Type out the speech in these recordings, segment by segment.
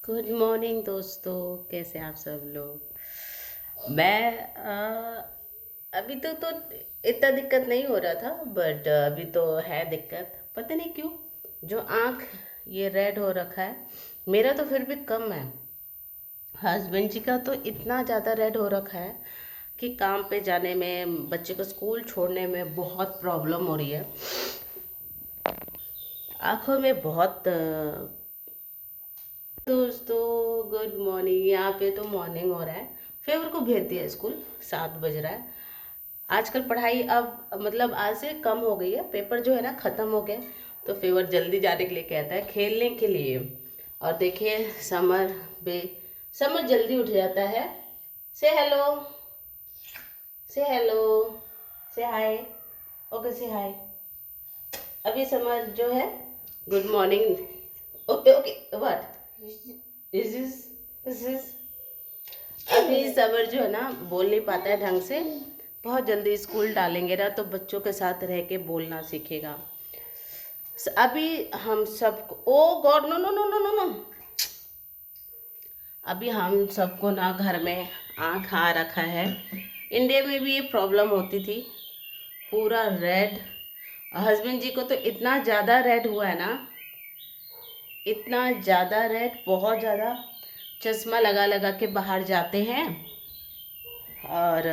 Good morning दोस्तों, कैसे आप सब लोग। मैं अभी तो इतना दिक्कत नहीं हो रहा था, बट अभी तो है दिक्कत। पता नहीं क्यों जो आँख ये रेड हो रखा है। मेरा तो फिर भी कम है, हस्बैंड जी का तो इतना ज़्यादा रेड हो रखा है कि काम पे जाने में, बच्चे को स्कूल छोड़ने में बहुत प्रॉब्लम हो रही है। आँखों में बहुत दोस्तों गुड मॉर्निंग। यहाँ पे तो मॉर्निंग हो रहा है। फेवर को भेज दिया स्कूल, 7 बज रहा है। आजकल पढ़ाई अब मतलब आज से कम हो गई है, पेपर जो है ना ख़त्म हो गए, तो फेवर जल्दी जाने के लिए कहता है खेलने के लिए। और देखिए समर जल्दी उठ जाता है। से हेलो, से हेलो, से हाय। ओके से हाय। अभी समर जो है good morning. Okay okay what is अभी समर जो है ना बोल नहीं पाता है ढंग से। बहुत जल्दी स्कूल डालेंगे ना तो बच्चों के साथ रह के बोलना सीखेगा। अभी हम सबको oh god no no no no no no, अभी हम सबको ना घर में आँख आ रखा है। इंडिया में भी ये प्रॉब्लम होती थी, पूरा रेड। हस्बैंड जी को तो इतना ज़्यादा रेड हुआ है ना, इतना ज़्यादा रेड, बहुत ज़्यादा। चश्मा लगा लगा के बाहर जाते हैं। और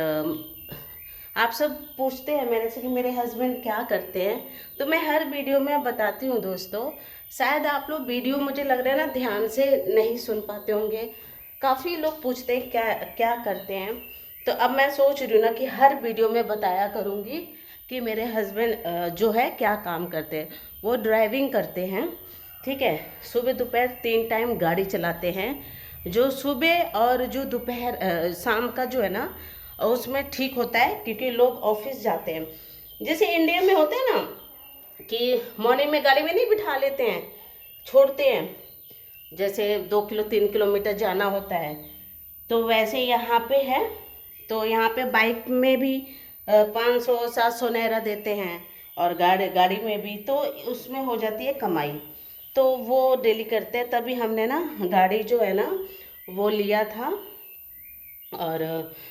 आप सब पूछते हैं मेरे से कि मेरे हस्बैंड क्या करते हैं, तो मैं हर वीडियो में बताती हूँ दोस्तों। शायद आप लोग वीडियो, मुझे लग रहा है ना, ध्यान से नहीं सुन पाते होंगे। काफ़ी लोग पूछते हैं क्या क्या करते हैं, तो अब मैं सोच रही हूँ ना कि हर वीडियो में बताया करूँगी कि मेरे हस्बैंड जो है क्या काम करते हैं। वो ड्राइविंग करते हैं, ठीक है। सुबह दोपहर 3 टाइम गाड़ी चलाते हैं। जो सुबह और जो दोपहर शाम का जो है ना, उसमें ठीक होता है क्योंकि लोग ऑफिस जाते हैं। जैसे इंडिया में होता है ना कि मॉर्निंग में गाड़ी में नहीं बिठा लेते हैं, छोड़ते हैं, जैसे 2 किलो 3 किलोमीटर जाना होता है, तो वैसे यहाँ पे है। तो यहाँ पे बाइक में भी 500 700 नायरा देते हैं, और गाड़ी गाड़ी में भी, तो उसमें हो जाती है कमाई। तो वो डेली करते हैं। तभी हमने ना गाड़ी जो है ना वो लिया था, और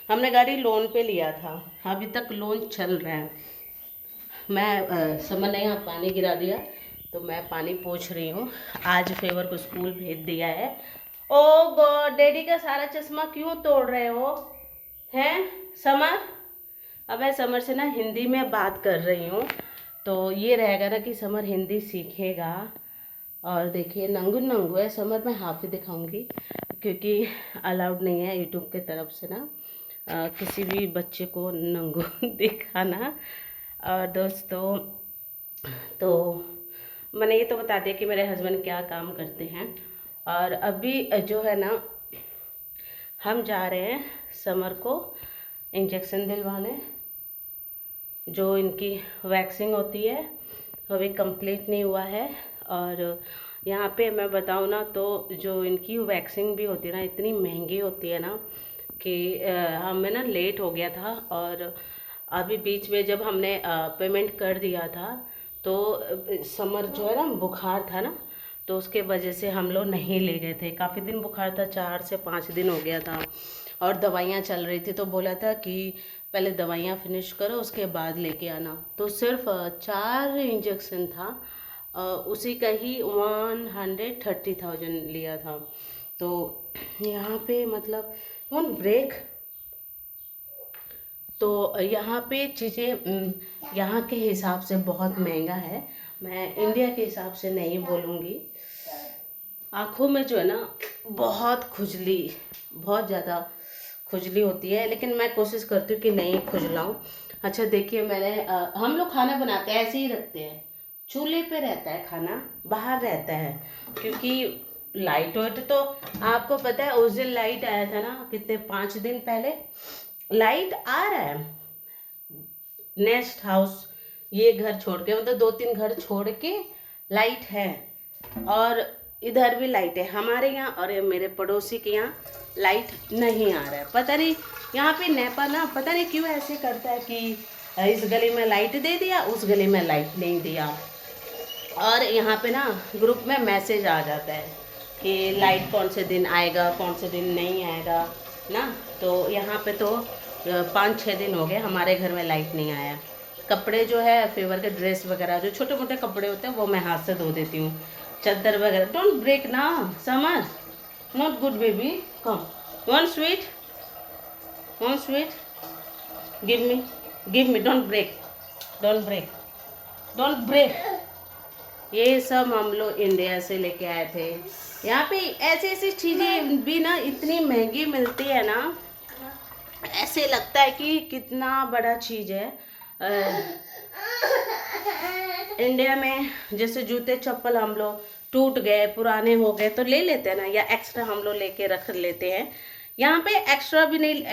हमने गाड़ी लोन पे लिया था। अभी तक लोन चल रहा है। मैं समझ नहीं, यहाँ पानी गिरा दिया तो मैं पानी पोंछ रही हूँ। आज फेवर को स्कूल भेज दिया है। ओ गॉड, डैडी का सारा चश्मा क्यों तोड़ रहे हो हैं समर। अब मैं समर से ना हिंदी में बात कर रही हूँ, तो ये रहेगा ना कि समर हिंदी सीखेगा। और देखिए नंगू नंगू है समर, मैं हाफ ही दिखाऊंगी क्योंकि अलाउड नहीं है यूट्यूब के तरफ से ना किसी भी बच्चे को नंगू दिखाना। और दोस्तों, तो मैंने ये तो बता दिया कि मेरे हस्बैंड क्या काम करते हैं। और अभी जो है ना हम जा रहे हैं समर को इंजेक्शन दिलवाने। जो इनकी वैक्सीन होती है अभी कंप्लीट नहीं हुआ है। और यहाँ पे मैं बताऊँ ना, तो जो इनकी वैक्सीन भी होती है ना, इतनी महंगी होती है ना कि हमें ना लेट हो गया था। और अभी बीच में जब हमने पेमेंट कर दिया था, तो समर जो है ना बुखार था ना, तो उसके वजह से हम लोग नहीं ले गए थे। काफ़ी दिन बुखार था, 4 से 5 दिन हो गया था, और दवाइयाँ चल रही थी। तो बोला था कि पहले दवाइयाँ फिनिश करो उसके बाद लेके आना। तो सिर्फ 4 इंजेक्शन था, उसी का ही 130,000 लिया था। तो यहाँ पे मतलब वन ब्रेक, तो यहाँ पे चीज़ें यहाँ के हिसाब से बहुत महंगा है। मैं इंडिया के हिसाब से नहीं बोलूँगी। आँखों में जो है ना बहुत खुजली, बहुत ज़्यादा खुजली होती है, लेकिन मैं कोशिश करती हूँ कि नहीं खुजलाऊँ। अच्छा देखिए, हम लोग खाना बनाते हैं ऐसे ही रखते हैं, चूल्हे पे रहता है खाना, बाहर रहता है क्योंकि लाइट वाइट तो आपको पता है। उस दिन लाइट आया था ना, कितने 5 दिन पहले लाइट आ रहा है। नेक्स्ट हाउस, ये घर छोड़ के, मतलब 2 3 घर छोड़ के लाइट है। और इधर भी लाइट है हमारे यहाँ, और ये मेरे पड़ोसी के यहाँ लाइट नहीं आ रहा है। पता नहीं यहाँ पे नेपा ना पता नहीं क्यों ऐसे करता है कि इस गली में लाइट दे दिया, उस गली में लाइट नहीं दिया। और यहाँ पे ना ग्रुप में मैसेज आ जाता है कि लाइट कौन से दिन आएगा कौन से दिन नहीं आएगा ना। तो यहाँ पे तो 5-6 दिन हो गए हमारे घर में लाइट नहीं आया। कपड़े जो है फेवर के ड्रेस वगैरह जो छोटे मोटे कपड़े होते हैं वो मैं हाथ से धो देती हूँ। चादर वगैरह डोंट ब्रेक ना Samar, not good baby. Come on sweet give me don't break don't break. ये सब हम लोग इंडिया से लेके आए थे। यहाँ पे ऐसी ऐसी चीज़ें भी ना इतनी महंगी मिलती है ना, ऐसे लगता है कि कितना बड़ा चीज़ है। इंडिया में जैसे जूते चप्पल हम लोग टूट गए पुराने हो गए तो ले लेते हैं ना, या एक्स्ट्रा हम लोग लेके रख लेते हैं। यहाँ पे एक्स्ट्रा भी नहीं,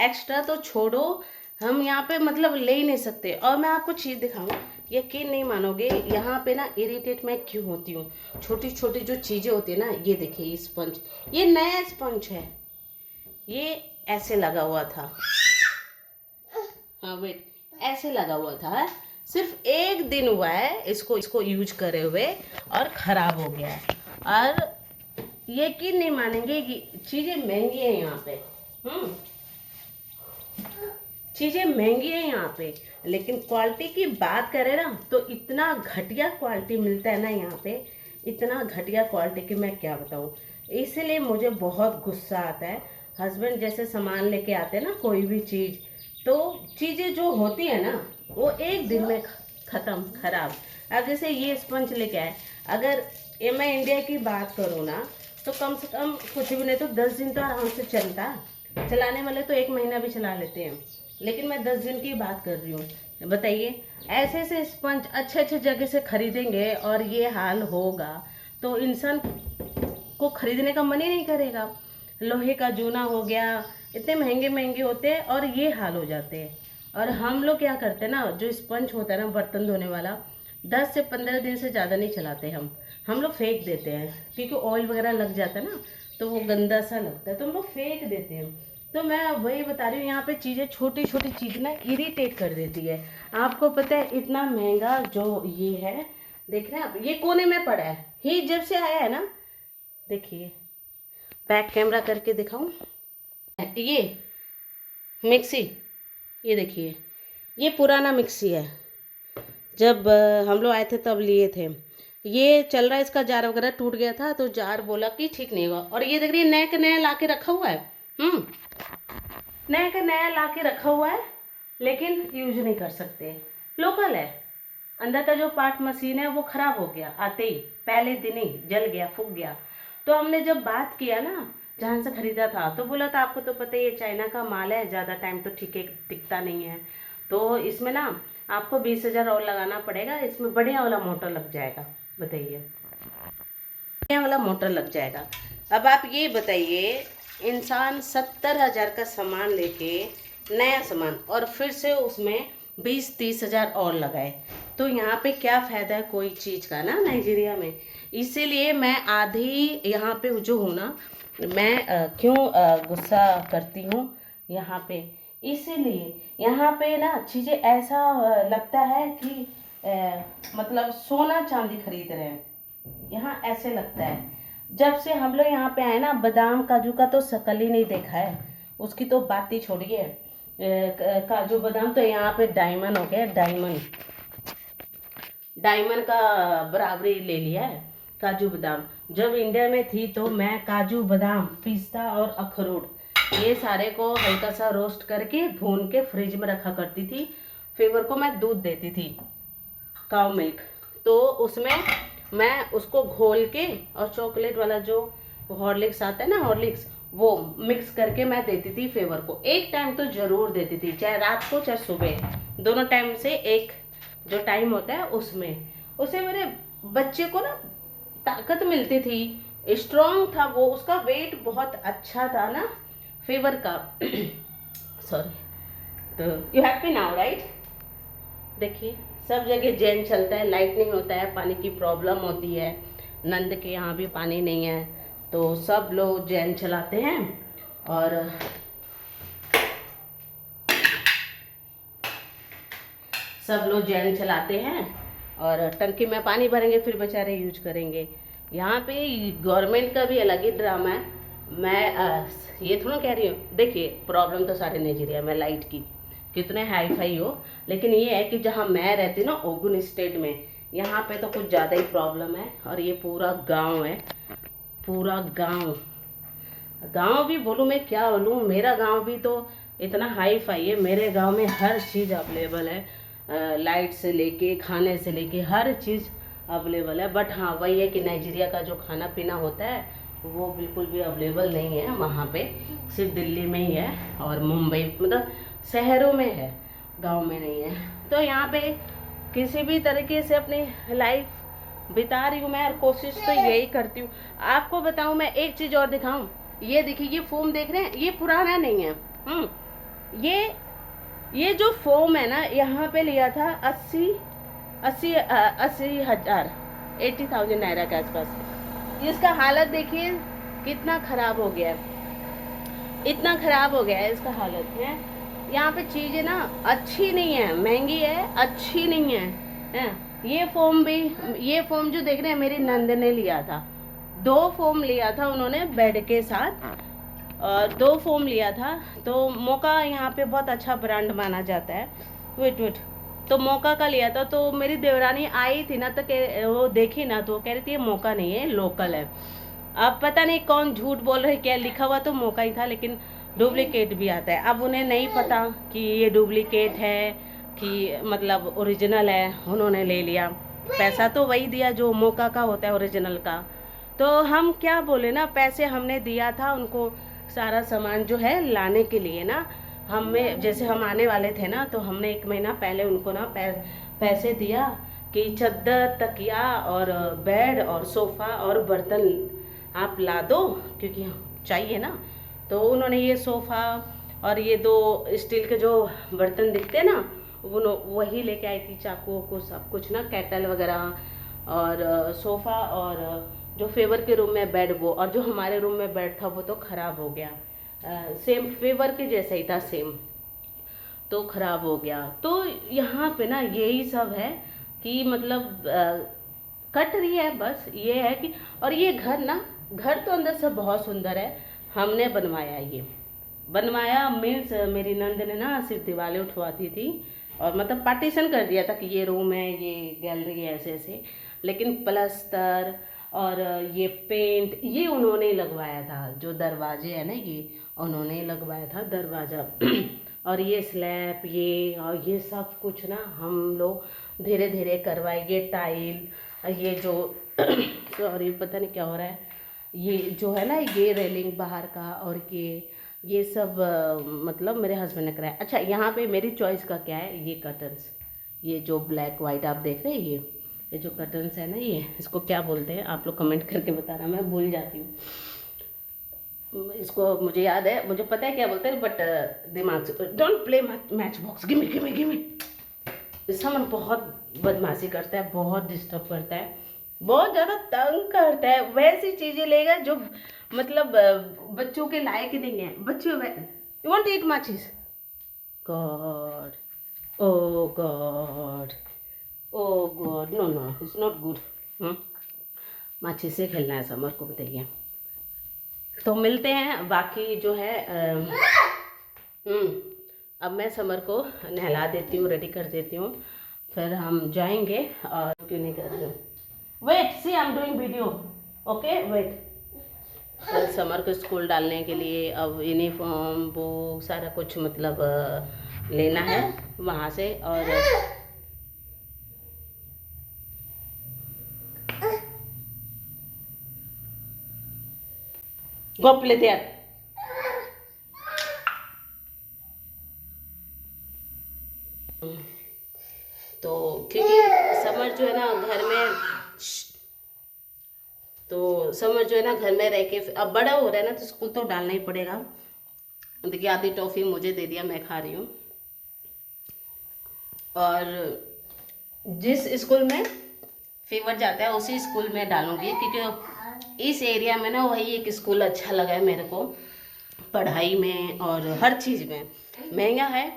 एक्स्ट्रा तो छोड़ो, हम यहाँ पे मतलब ले ही नहीं सकते। और मैं आपको चीज़ दिखाऊँ, यकीन नहीं मानोगे यहाँ पे ना इरिटेट मैं क्यों होती हूँ। छोटी छोटी जो चीज़ें होती है ना, ये देखिए ये स्पंज, ये नया स्पंज है, ये ऐसे लगा हुआ था, हाँ वेट, ऐसे लगा हुआ था, सिर्फ 1 दिन हुआ है इसको यूज करे हुए और ख़राब हो गया है। और यकीन नहीं मानेंगे कि चीज़ें महंगी है यहाँ पे, चीज़ें महंगी है यहाँ पे, लेकिन क्वालिटी की बात करें ना तो इतना घटिया क्वालिटी मिलता है ना यहाँ पे, इतना घटिया क्वालिटी की मैं क्या बताऊँ। इसीलिए मुझे बहुत गुस्सा आता है। हस्बैंड जैसे सामान लेके आते हैं ना कोई भी चीज़, तो चीज़ें जो होती है ना वो 1 दिन में ख़त्म ख़राब। अब जैसे ये स्पंज लेके आए, अगर ये मैं इंडिया की बात करूँ ना तो कम से कम कुछ भी नहीं तो 10 दिन तो आराम से चलता। चलाने वाले तो 1 महीना भी चला लेते हैं, लेकिन मैं 10 दिन की बात कर रही हूँ। बताइए ऐसे ऐसे स्पंज अच्छे अच्छे जगह से खरीदेंगे और ये हाल होगा तो इंसान को खरीदने का मन ही नहीं करेगा। लोहे का जूना हो गया, इतने महंगे महंगे होते हैं और ये हाल हो जाते हैं। और हम लोग क्या करते हैं ना, जो स्पंज होता है ना बर्तन धोने वाला, 10 से 15 दिन से ज़्यादा नहीं चलाते हम लोग फेंक देते हैं, क्योंकि ऑयल वगैरह लग जाता है ना तो वो गंदा सा लगता है, तो हम लोग फेंक देते हैं। तो मैं वही बता रही हूँ, यहाँ पे चीज़ें छोटी छोटी चीज़ ना इरिटेट कर देती है। आपको पता है इतना महंगा जो ये है, देख रहे हैं आप, ये कोने में पड़ा है, ये जब से आया है ना, देखिए बैक कैमरा करके दिखाऊं, ये मिक्सी, ये देखिए ये पुराना मिक्सी है, जब हम लोग आए थे तब लिए थे। ये चल रहा है, इसका जार वगैरह टूट गया था तो जार बोला कि ठीक नहीं हुआ। और ये देख रही है नया का नया ला के रखा हुआ है, नया का नया ला के रखा हुआ है, लेकिन यूज नहीं कर सकते। लोकल है, अंदर का जो पार्ट मशीन है वो ख़राब हो गया, आते ही पहले दिन ही जल गया, फूक गया। तो हमने जब बात किया ना जहाँ से ख़रीदा था तो बोला था आपको तो पता ही है चाइना का माल है, ज़्यादा टाइम तो ठीक है टिकता नहीं है, तो इसमें ना आपको 20,000 और लगाना पड़ेगा, इसमें बढ़िया वाला मोटर लग जाएगा। बताइए बढ़िया वाला मोटर लग जाएगा। अब आप ये बताइए, इंसान 70,000 का सामान लेके, नया सामान, और फिर से उसमें 20-30 हज़ार और लगाए, तो यहाँ पे क्या फ़ायदा है कोई चीज़ का ना नाइजीरिया में। इसीलिए मैं आधी यहाँ पे जो हूँ ना, मैं क्यों गुस्सा करती हूँ यहाँ पे, इसीलिए यहाँ पे ना चीज़ें ऐसा लगता है कि मतलब सोना चांदी खरीद रहे हैं, यहाँ ऐसे लगता है। जब से हम लोग यहाँ पे आए ना, बादाम काजू का तो शकल ही नहीं देखा है, उसकी तो बात ही छोड़िए। काजू बादाम तो यहाँ पे डायमंड हो गया, डायमंड का बराबरी ले लिया है काजू बादाम। जब इंडिया में थी तो मैं काजू बादाम, पिस्ता और अखरोट ये सारे को हल्का सा रोस्ट करके भून के फ्रिज में रखा करती थी। फेवर को मैं दूध देती थी, काऊ मिल्क, तो उसमें मैं उसको घोल के और चॉकलेट वाला जो हॉर्लिक्स आता है ना, हॉर्लिक्स, वो मिक्स करके मैं देती थी फेवर को। एक टाइम तो ज़रूर देती थी, चाहे रात को चाहे सुबह, दोनों टाइम से एक जो टाइम होता है उसमें। उससे मेरे बच्चे को ना ताकत मिलती थी, स्ट्रॉन्ग था वो, उसका वेट बहुत अच्छा था ना फेवर का। सॉरी, तो यू हैप्पी नाउ राइट। देखिए सब जगह जैन चलता है, लाइट नहीं होता है, पानी की प्रॉब्लम होती है, नंद के यहाँ भी पानी नहीं है, तो सब लोग जैन चलाते हैं। और सब लोग जैन चलाते हैं और टंकी में पानी भरेंगे फिर बेचारे यूज करेंगे। यहाँ पे गवर्नमेंट का भी अलग ही ड्रामा है। मैं ये थोड़ा कह रही हूँ, देखिए प्रॉब्लम तो सारे नाइजीरिया में लाइट की, कितने हाई फाई हो, लेकिन ये है कि जहाँ मैं रहती हूँ ना ओगुन स्टेट में, यहाँ पे तो कुछ ज़्यादा ही प्रॉब्लम है। और ये पूरा गांव है, पूरा गांव, गांव भी बोलूँ मैं क्या बोलूँ, मेरा गांव भी तो इतना हाई फाई है। मेरे गांव में हर चीज़ अवेलेबल है, लाइट से लेके खाने से लेके हर चीज़ अवेलेबल है। बट हाँ वही है कि नाइजीरिया का जो खाना पीना होता है वो बिल्कुल भी अवेलेबल नहीं है वहाँ पे, सिर्फ दिल्ली में ही है और मुंबई, मतलब शहरों में है, गांव में नहीं है। तो यहाँ पे किसी भी तरीके से अपनी लाइफ बिता रही हूँ मैं, और कोशिश तो यही करती हूँ। आपको बताऊँ मैं एक चीज़ और दिखाऊँ, ये देखिए ये फोम देख रहे हैं, ये पुराना नहीं है। ये जो फोम है ना, यहाँ पे लिया था 80,000 80,000 नायरा के आसपास। इसका हालत देखिए कितना खराब हो गया है, इतना खराब हो गया है इसका हालत है। यहाँ पे चीज़ें ना अच्छी नहीं है, महंगी है, अच्छी नहीं है। ये फोम जो देख रहे हैं मेरी नंद ने लिया था, 2 फोम लिया था उन्होंने बेड के साथ, और 2 फोम लिया था। तो मोका यहाँ पे बहुत अच्छा ब्रांड माना जाता है। वेट तो मोका का लिया था। तो मेरी देवरानी आई थी ना, तो वो देखी ना, तो कह रही थी ये मोका नहीं है, लोकल है। अब पता नहीं कौन झूठ बोल रहे, क्या लिखा हुआ तो मोका ही था, लेकिन डुप्लीकेट भी आता है। अब उन्हें नहीं पता कि ये डुप्लीकेट है कि मतलब ओरिजिनल है, उन्होंने ले लिया। पैसा तो वही दिया जो मोका का होता है, ओरिजिनल का। तो हम क्या बोले ना, पैसे हमने दिया था उनको सारा सामान जो है लाने के लिए ना। हमें जैसे हम आने वाले थे ना, तो हमने 1 महीना पहले उनको ना पैसे दिया कि चादर, तकिया और बेड और सोफ़ा और बर्तन आप ला दो, क्योंकि चाहिए ना। तो उन्होंने ये सोफ़ा और ये 2 स्टील के जो बर्तन दिखते हैं ना, वही लेके आई थी, चाकू को सब कुछ ना, केटल वगैरह, और सोफ़ा, और जो फेवर के रूम में बेड वो, और जो हमारे रूम में बेड था वो तो ख़राब हो गया, सेम फेवर के जैसा ही था, सेम, तो ख़राब हो गया। तो यहाँ पे ना यही सब है कि मतलब कट रही है, बस ये है कि। और ये घर तो अंदर से बहुत सुंदर है, हमने बनवाया, ये बनवाया मीन्स मेरी नंद ने ना सिर्फ दीवारें उठवाती थी, और मतलब पार्टीशन कर दिया था कि ये रूम है, ये गैलरी है, ऐसे ऐसे। लेकिन प्लस्तर और ये पेंट ये उन्होंने लगवाया था, जो दरवाजे है ना ये उन्होंने लगवाया था दरवाज़ा और ये स्लैब, ये और ये सब कुछ ना हम लोग धीरे धीरे करवाए। ये टाइल, ये जो सॉरी पता नहीं क्या हो रहा है, ये जो है ना ये रेलिंग बाहर का, और ये सब मतलब मेरे हस्बैंड ने कराया। अच्छा यहाँ पे मेरी चॉइस का क्या है, ये कर्टन्स, ये जो ब्लैक वाइट आप देख रहे हैं, ये जो कर्टन्स है ना, ये इसको क्या बोलते हैं आप लोग कमेंट करके बताना, मैं भूल जाती हूँ इसको। मुझे याद है, मुझे पता है क्या बोलते हैं, बट दिमाग से। Don't play match box, gimme gimme gimme. Saman बहुत बदमाशी करता है, बहुत डिस्टर्ब करता है, बहुत ज़्यादा तंग करता है। वैसी चीज़ें लेगा जो मतलब बच्चों के लायक नहीं है। बच्चे यू वांट ईट माचिस, god, oh god, oh god, no no it's not good. माचिस से खेलना है समर को, बताइए। तो मिलते हैं बाकी जो है। अब मैं समर को नहला देती हूँ, रेडी कर देती हूँ, फिर हम जाएंगे। और क्यों नहीं कर रही हूँ, wait see I am doing video, okay wait. Samar को स्कूल डालने के लिए अब यूनिफॉर्म वो सारा कुछ मतलब लेना है वहाँ से। और गो प्ले देयर। तो क्योंकि समर जो है ना घर में, तो समर जो है ना घर में रह के अब बड़ा हो रहा है ना, तो स्कूल तो डालना ही पड़ेगा। देखिए आधी टॉफ़ी मुझे दे दिया, मैं खा रही हूँ। और जिस स्कूल में फीवर जाता है उसी स्कूल में डालूंगी, क्योंकि इस एरिया में ना वही एक स्कूल अच्छा लगा है मेरे को, पढ़ाई में और हर चीज़ में। महंगा है,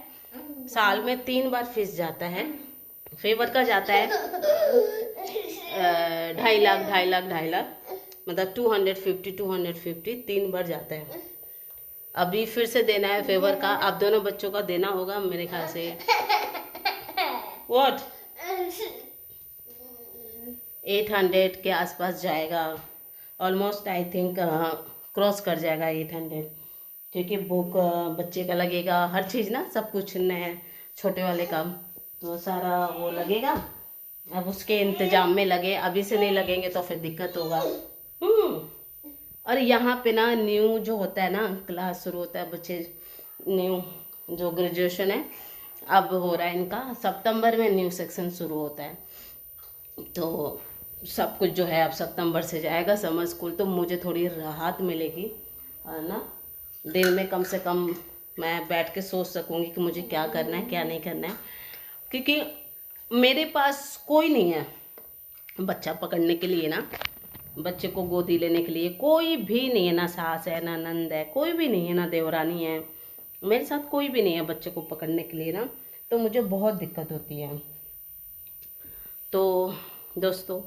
साल में 3 बार फीस जाता है, फेवर का जाता है 2.5 लाख 2.5 लाख मतलब 250 3 बार जाता है। अभी फिर से देना है फेवर का, अब दोनों बच्चों का देना होगा मेरे ख्याल से। व्हाट 800 के आसपास जाएगा, ऑलमोस्ट आई थिंक क्रॉस कर जाएगा 800, क्योंकि बुक बच्चे का लगेगा, हर चीज़ ना, सब कुछ नए छोटे वाले का तो सारा वो लगेगा। अब उसके इंतजाम में लगे, अभी से नहीं लगेंगे तो फिर दिक्कत होगा। और यहाँ पे ना न्यू जो होता है ना क्लास शुरू होता है, बच्चे न्यू जो ग्रेजुएशन है अब हो रहा है इनका, सितंबर में न्यू सेक्शन शुरू होता है। तो सब कुछ जो है अब सितंबर से जाएगा समर स्कूल, तो मुझे थोड़ी राहत मिलेगी ना, दिन में कम से कम मैं बैठ के सोच सकूँगी कि मुझे क्या करना है क्या नहीं करना है, क्योंकि मेरे पास कोई नहीं है बच्चा पकड़ने के लिए ना, बच्चे को गोदी लेने के लिए कोई भी नहीं है, ना सास है ना नंद है, कोई भी नहीं है, ना देवरानी है, मेरे साथ कोई भी नहीं है बच्चे को पकड़ने के लिए ना, तो मुझे बहुत दिक्कत होती है। तो दोस्तों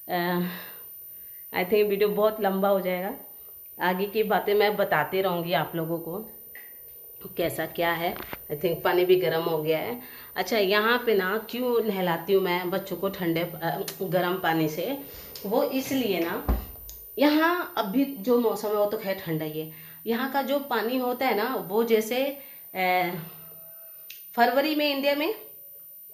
आई थिंक वीडियो बहुत लंबा हो जाएगा, आगे की बातें मैं बताती रहूँगी आप लोगों को कैसा क्या है। आई थिंक पानी भी गर्म हो गया है। अच्छा, यहाँ पे ना क्यों नहलाती हूँ मैं बच्चों को ठंडे गर्म पानी से, वो इसलिए ना, यहाँ अभी जो मौसम है वो तो खैर ठंडा ही है, यहाँ का जो पानी होता है ना वो जैसे फरवरी में इंडिया में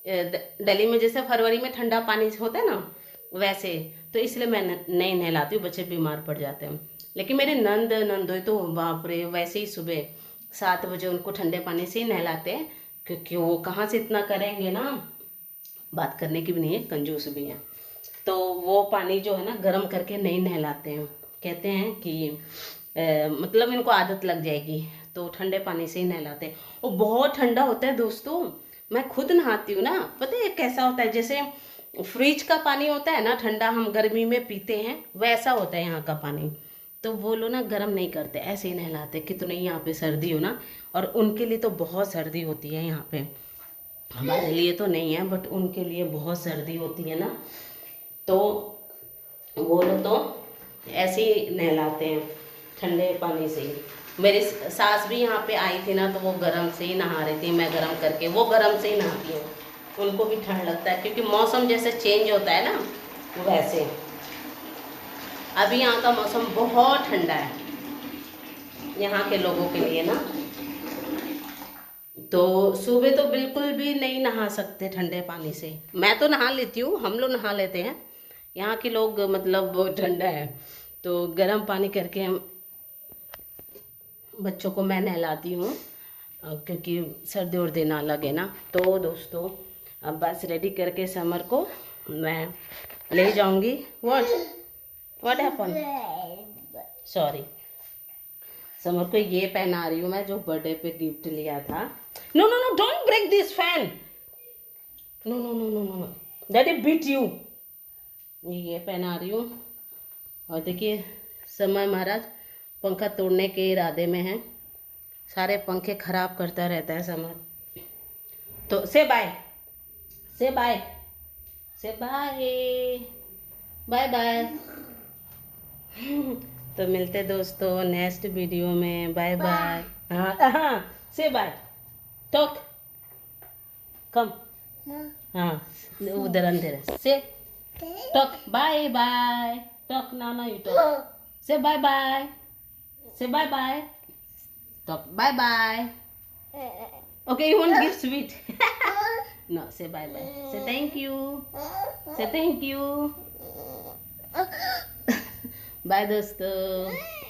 दिल्ली में जैसे फरवरी में ठंडा पानी होता है ना वैसे, तो इसलिए मैं नहीं नहलाती हूँ, बच्चे बीमार पड़ जाते हैं। लेकिन मेरे नंदोई तो बाप रे वैसे ही सुबह 7 बजे उनको ठंडे पानी से ही नहलाते हैं, क्योंकि वो कहाँ से इतना करेंगे ना, बात करने की भी नहीं है, कंजूस भी है। तो वो पानी जो है ना गर्म करके नहीं नहलाते हैं, कहते हैं कि मतलब इनको आदत लग जाएगी, तो ठंडे पानी से ही नहलाते हैं। वो बहुत ठंडा होता है दोस्तों, मैं खुद नहाती हूँ ना, पता है कैसा होता है, जैसे फ्रिज का पानी होता है ना ठंडा, हम गर्मी में पीते हैं, वैसा होता है यहाँ का पानी। तो वो लोग ना गर्म नहीं करते, ऐसे ही नहलाते, कितनी यहाँ पे सर्दी हो ना, और उनके लिए तो बहुत सर्दी होती है यहाँ पे, हमारे लिए तो नहीं है बट उनके लिए बहुत सर्दी होती है ना, तो वो लोग तो ऐसे ही नहलाते हैं ठंडे पानी से ही। मेरी सास भी यहाँ पे आई थी ना, तो वो गर्म से ही नहा रही थी, मैं गर्म करके, वो गर्म से ही नहाती हूँ, उनको भी ठंड लगता है, क्योंकि मौसम जैसे चेंज होता है ना वैसे। अभी यहाँ का मौसम बहुत ठंडा है यहाँ के लोगों के लिए ना, तो सुबह तो बिल्कुल भी नहीं नहा सकते ठंडे पानी से। मैं तो नहा लेती हूँ, हम लोग नहा लेते हैं, यहाँ के लोग मतलब बहुत ठंडा है, तो गर्म पानी करके बच्चों को मैं नहलाती हूँ, क्योंकि सर्दी उर्दी ना लगे ना। तो दोस्तों अब बस रेडी करके समर को मैं ले जाऊँगी। व्हाट हैपन, सॉरी, समर को ये पहना रही हूँ मैं जो बर्थडे पे गिफ्ट लिया था। No no no, don't break this fan, no no no no no, daddy beat you. ये पहना रही हूँ, और देखिए समय महाराज पंखा तोड़ने के इरादे में है, सारे पंखे खराब करता रहता है समर। तो से bye, say bye, say bye, bye bye. तो मिलते दोस्तों नेक्स्ट वीडियो में, बाय बाय। हाँ से बाय, टॉक, कम, हाँ उधर अंधेर है, say talk, bye bye, talk, ना you talk, say bye bye, say bye bye, talk, bye bye. Okay, you won't give sweet. No, say bye bye. Say thank you. Say thank you. Bye दोस्तों।